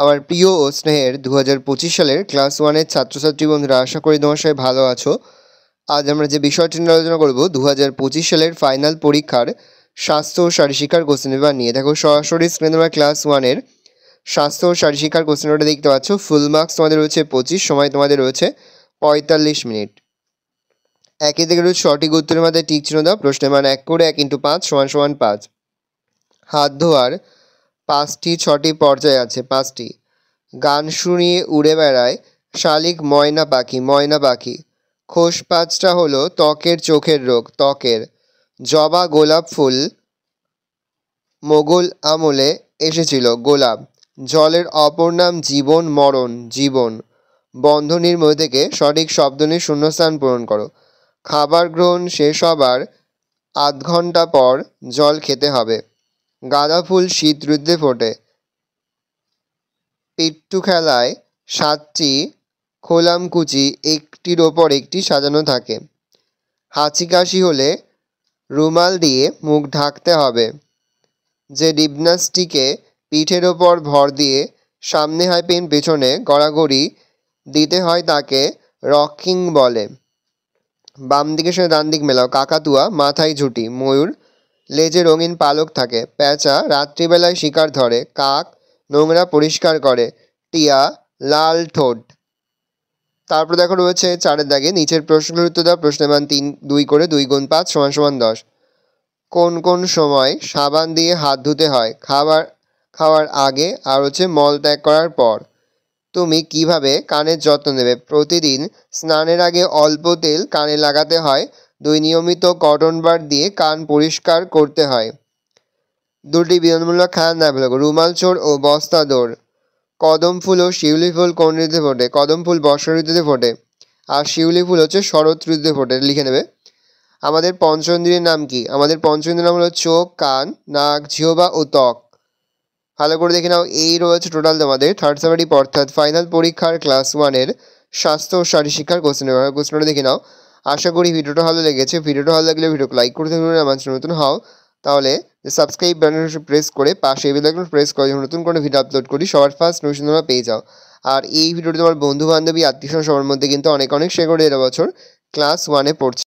আমার প্রিয় ও স্নেহের 2025 সালের ক্লাস 1-এর ছাত্রছাত্রী বন্ধুরা, আশা করি তোমার সবাই ভালো আছো। আজ আমরা যে বিষয়টি নিয়ে আলোচনা করব 2025 সালের ফাইনাল পরীক্ষার স্বাস্থ্য ও শারীরশিক্ষার কোশ্চেন পেপার নিয়ে। দেখো সরাসরি স্ক্রিনে তোমরা ক্লাস 1-এর স্বাস্থ্য ও শারীরশিক্ষার কোশ্চেন পেপারটা দেখতে পাচ্ছ। ফুল মার্কস তোমাদের রয়েছে 25, সময় তোমাদের রয়েছে 45 মিনিট। একই থেকে রয়েছে সঠিক উত্তরের মধ্যে টিক চিহ্ন দাও। প্রশ্নের মান 1 করে 1 × 5 = 5। হাত ধোয়ার 5টি পর্যায় আছে, 5টি। গান শুনিয়ে উড়ে বেড়ায় শালিক ময়না পাখি। খোস 5টা হলো ত্বকের চোখের রোগ, ত্বকের। জবা গোলাপ ফুল মোগল আমলে এসেছিল, গোলাপ। জলের অপর নাম জীবন, মরণ, জীবন। বন্ধনীর মধ্যে থেকে সঠিক শব্দ নিয়ে শূন্যস্থান পূরণ করো। খাবার গ্রহণ শেষ হবার আধ ঘন্টা পর জল খেতে হবে। গাঁদা ফুল শীত ঋতুতে ফোটে। পিট্টু খেলায় 7টি খোলামকুচি একটির ওপর একটি সাজানো থাকে। হাঁচি কাশি হলে রুমাল দিয়ে মুখ ঢাকতে হবে। যে ডিপনাসটিকে পিঠের ওপর ভর দিয়ে সামনে হাইপেন পেছনে গড়াগড়ি দিতে হয় তাকে রকিং বলে। বাম দিকের সঙ্গে ডান দিক মেলাও। কাকাতুয়া মাথায় ঝুঁটি, ময়ূর লেজে রঙিন পালক থাকে, প্যাঁচা রাত্রিবেলায় শিকার ধরে, কাক নোংরা পরিষ্কার করে, টিয়া লাল ঠোঁট। তারপর দেখো রয়েছে 4-এর দাগে নিচের প্রশ্নগুলোর উত্তর দাও। প্রশ্নের মান 2 করে 2 × 5 = 10। কোন কোন সময় সাবান দিয়ে হাত ধুতে হয়? খাওয়ার আগে আর মল ত্যাগ করার পর। তুমি কিভাবে কানের যত্ন নেবে? প্রতিদিন স্নানের আগে অল্প তেল কানে লাগাতে হয়। 2 নিয়মিত কটন বার দিয়ে কান পরিষ্কার করতে হয়। 2টি বিনোদনমূলক খেলার নাম হলো রুমাল চোর ও বস্তা দৌড়। কদম ফুল ও শিউলি ফুল কোন ঋতুতে ফোটে? কদম ফুল বর্ষা ঋতুতে ফোটে আর শিউলি ফুল শরৎ ঋতুতে ফোটে। লিখে নেবে। আমাদের পঞ্চেন্দ্রিয়ের নাম কি? আমাদের পঞ্চেন্দ্রিয়ের নাম হলো চোখ, কান, নাক, জিহ্বা ও ত্বক। ভালো করে দেখে নাও। এই রয়েছে টোটাল তোমাদের থার্ড সেমিস্টার অর্থাৎ ফাইনাল পরীক্ষার ক্লাস 1-এর স্বাস্থ্য ও শারীরশিক্ষার কোশ্চেনটা দেখে নাও। আশা করি ভিডিওটা ভালো লেগেছে। ভিডিওটা ভালো লাগলে ভিডিওকে লাইক করতে ভুলবেন না। আমার নতুন হও তাহলে সাবস্ক্রাইব বাটন প্রেস করে পাশে বেল আইকন প্রেস করে যখন নতুন কোনো ভিডিও আপলোড করি সবার ফার্স্ট নোটিফিকেশন তোমরা পেয়ে যাও। আর এই ভিডিওটি তোমার বন্ধু বান্ধবী আত্মীয় সবার মধ্যে কিন্তু অনেক শেয়ার করে দেওয়া। বছর ক্লাস 1-এ পড়ছে।